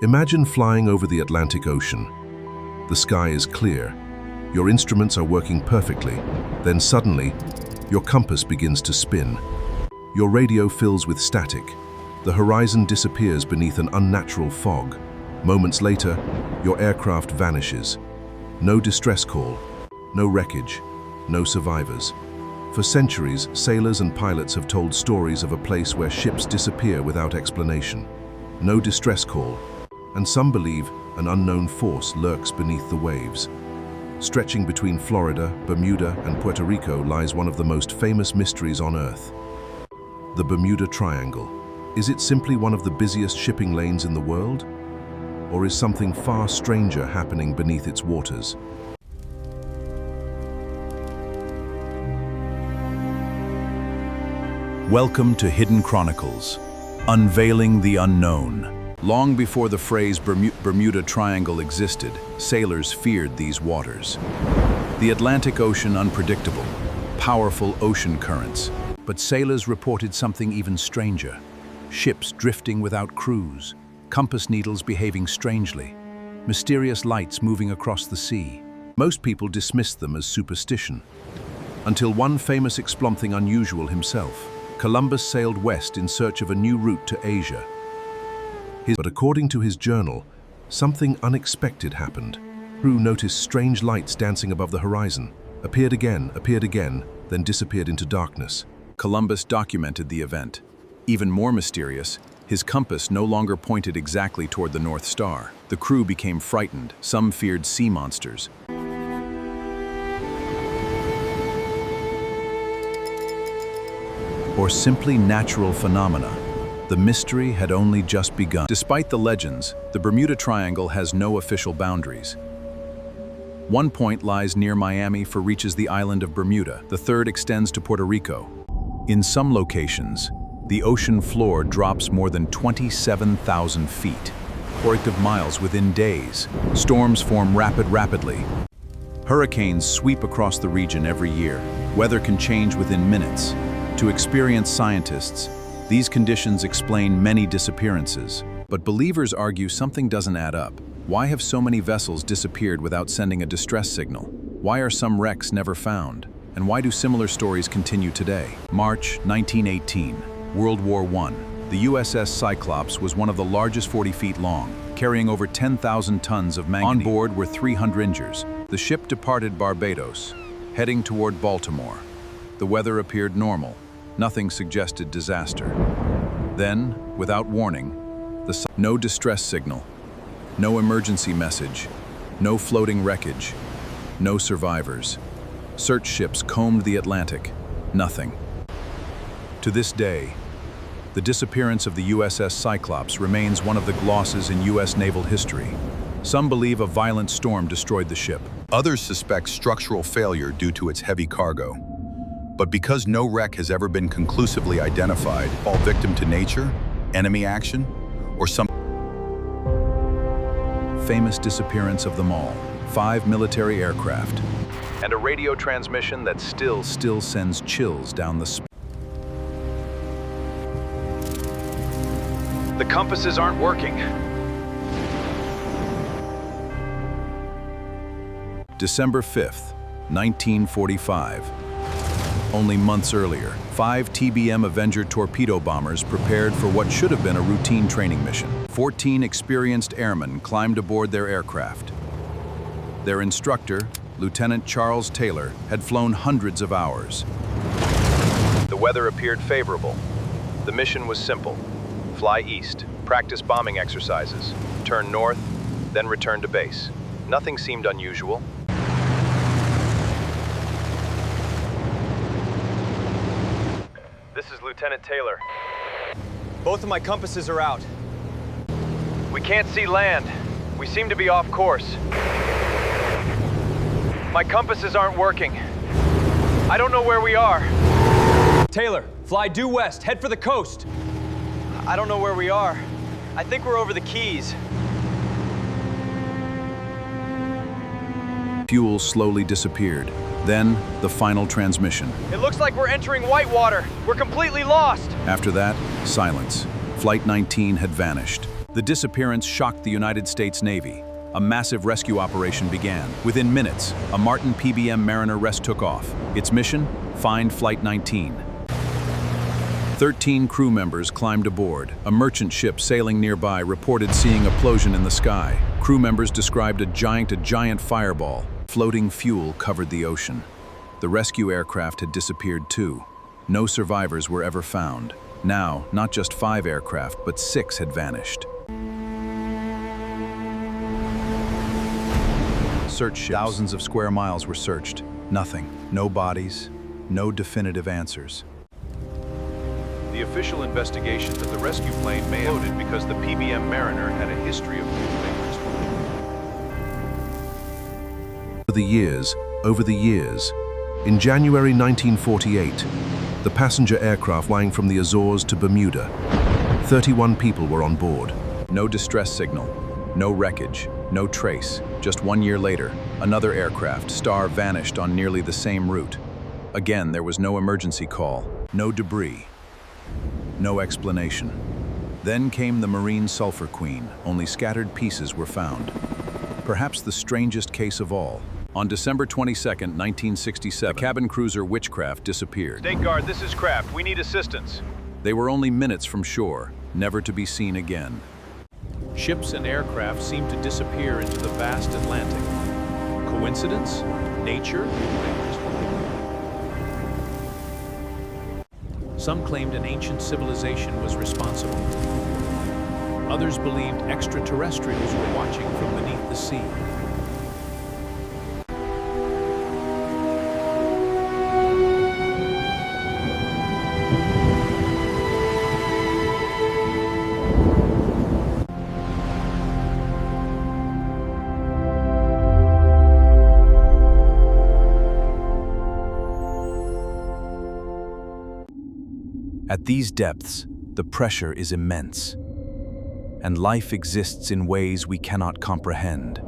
Imagine flying over the Atlantic Ocean. The sky is clear. Your instruments are working perfectly. Then suddenly, your compass begins to spin. Your radio fills with static. The horizon disappears beneath an unnatural fog. Moments later, your aircraft vanishes. No distress call, no wreckage, no survivors. For centuries, sailors and pilots have told stories of a place where ships disappear without explanation. No distress call, and some believe an unknown force lurks beneath the waves. Stretching between Florida, Bermuda, and Puerto Rico lies one of the most famous mysteries on Earth. The Bermuda Triangle. Is it simply one of the busiest shipping lanes in the world? Or is something far stranger happening beneath its waters? Welcome to Hidden Chronicles, unveiling the unknown. Long before the phrase Bermuda Triangle existed, sailors feared these waters. The Atlantic Ocean unpredictable, powerful ocean currents. But sailors reported something even stranger. Ships drifting without crews, compass needles behaving strangely, mysterious lights moving across the sea. Most people dismissed them as superstition, until one famous something unusual himself. Columbus sailed west in search of a new route to Asia. But according to his journal, something unexpected happened. Crew noticed strange lights dancing above the horizon, appeared again, then disappeared into darkness. Columbus documented the event. Even more mysterious, his compass no longer pointed exactly toward the North Star. The crew became frightened. Some feared sea monsters. Or simply natural phenomena. The mystery had only just begun. Despite the legends, the Bermuda Triangle has no official boundaries. One point lies near Miami for reaches the island of Bermuda. The third extends to Puerto Rico. In some locations, the ocean floor drops more than 27,000 feet, or miles within days. Storms form rapidly. Hurricanes sweep across the region every year. Weather can change within minutes. To experienced scientists, these conditions explain many disappearances. But believers argue something doesn't add up. Why have so many vessels disappeared without sending a distress signal? Why are some wrecks never found? And why do similar stories continue today? March 1918, World War I. The USS Cyclops was one of the largest 40 feet long, carrying over 10,000 tons of manganese. On board were 300 passengers. The ship departed Barbados, heading toward Baltimore. The weather appeared normal. Nothing suggested disaster. Then, without warning, no distress signal, no emergency message, no floating wreckage, no survivors. Search ships combed the Atlantic. Nothing. To this day, the disappearance of the USS Cyclops remains one of the glosses in U.S. naval history. Some believe a violent storm destroyed the ship. Others suspect structural failure due to its heavy cargo. But because no wreck has ever been conclusively identified, fall victim to nature, enemy action, or some famous disappearance of them all, 5 military aircraft, and a radio transmission that still sends chills down the spine. The compasses aren't working. December 5th, 1945. Only months earlier, 5 TBM Avenger torpedo bombers prepared for what should have been a routine training mission. 14 experienced airmen climbed aboard their aircraft. Their instructor, Lieutenant Charles Taylor, had flown hundreds of hours. The weather appeared favorable. The mission was simple. Fly east, practice bombing exercises, turn north, then return to base. Nothing seemed unusual. This is Lieutenant Taylor. Both of my compasses are out. We can't see land. We seem to be off course. My compasses aren't working. I don't know where we are. Taylor, fly due west, head for the coast. I don't know where we are. I think we're over the Keys. Fuel slowly disappeared. Then, the final transmission. It looks like we're entering whitewater. We're completely lost. After that, silence. Flight 19 had vanished. The disappearance shocked the United States Navy. A massive rescue operation began. Within minutes, a Martin PBM Mariner took off. Its mission? Find Flight 19. 13 crew members climbed aboard. A merchant ship sailing nearby reported seeing a explosion in the sky. Crew members described a giant fireball. Floating fuel covered the ocean. The rescue aircraft had disappeared too. No survivors were ever found. Now, not just 5 aircraft, but 6 had vanished. Search ships. Thousands of square miles were searched. Nothing. No bodies. No definitive answers. The official investigation that the rescue plane may have loaded because the PBM Mariner had a history of newspapers. Over the years, in January 1948, the passenger aircraft flying from the Azores to Bermuda, 31 people were on board. No distress signal, no wreckage, no trace. Just 1 year later, another aircraft, Star, vanished on nearly the same route. Again, there was no emergency call, no debris, no explanation. Then came the Marine Sulphur Queen. Only scattered pieces were found. Perhaps the strangest case of all. On December 22, 1967, the cabin cruiser Witchcraft disappeared. State Guard, this is Craft. We need assistance. They were only minutes from shore, never to be seen again. Ships and aircraft seemed to disappear into the vast Atlantic. Coincidence? Nature? Some claimed an ancient civilization was responsible. Others believed extraterrestrials were watching from beneath the sea. At these depths, the pressure is immense, and life exists in ways we cannot comprehend.